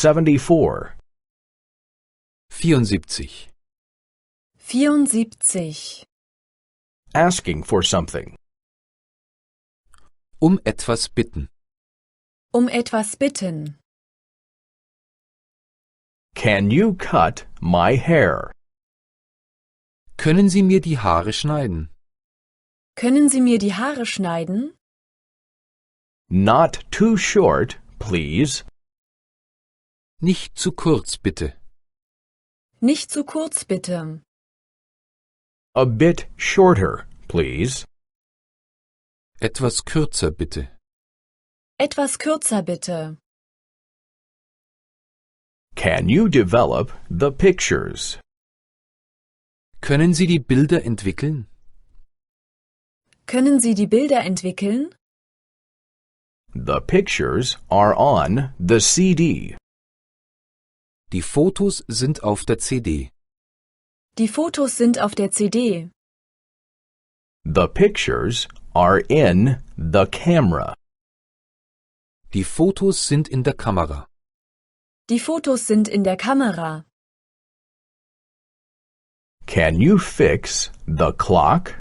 74. 74. 74. Asking for something. Etwas bitten. Etwas bitten. Can you cut my hair? Können Sie mir die Haare schneiden? Können Sie mir die Haare schneiden? Not too short, please. Nicht zu kurz, bitte. Nicht zu kurz, bitte. A bit shorter, please. Etwas kürzer, bitte. Etwas kürzer, bitte. Can you develop the pictures? Können Sie die Bilder entwickeln? Können Sie die Bilder entwickeln? The pictures are on the CD. Die Fotos sind auf der CD. Die Fotos sind auf der CD. The pictures are in the camera. Die Fotos sind in der Kamera. Die Fotos sind in der Kamera. Can you fix the clock?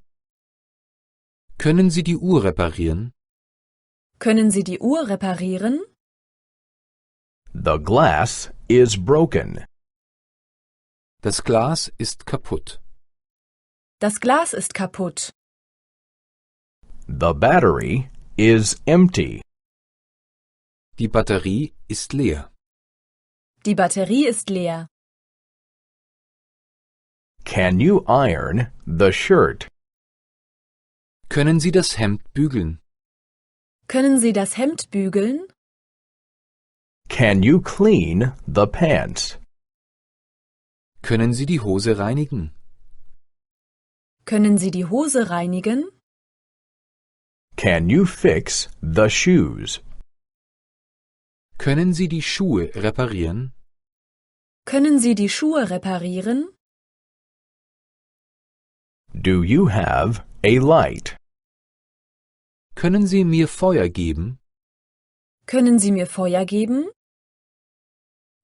Können Sie die Uhr reparieren? Können Sie die Uhr reparieren? The glass is broken. Das Glas ist kaputt. Das Glas ist kaputt. The battery is empty. Die Batterie ist leer. Die Batterie ist leer. Can you iron the shirt? Können Sie das Hemd bügeln? Können Sie das Hemd bügeln? Can you clean the pants? Können Sie die Hose reinigen? Können Sie die Hose reinigen? Can you fix the shoes? Können Sie die Schuhe reparieren? Können Sie die Schuhe reparieren? Do you have a light? Können Sie mir Feuer geben? Können Sie mir Feuer geben?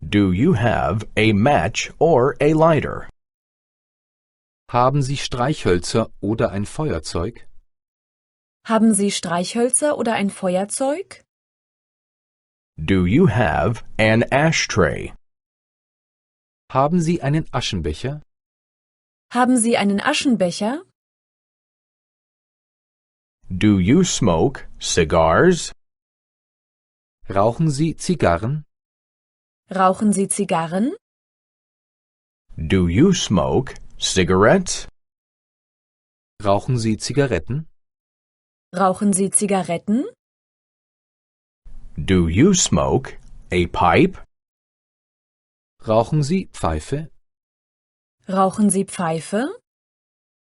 Do you have a match or a lighter? Haben Sie Streichhölzer oder ein Feuerzeug? Haben Sie Streichhölzer oder ein Feuerzeug? Do you have an ashtray? Haben Sie einen Aschenbecher? Haben Sie einen Aschenbecher? Do you smoke cigars? Rauchen Sie Zigarren? Rauchen Sie Zigarren? Do you smoke cigarettes? Rauchen Sie Zigaretten? Rauchen Sie Zigaretten? Do you smoke a pipe? Rauchen Sie Pfeife? Rauchen Sie Pfeife?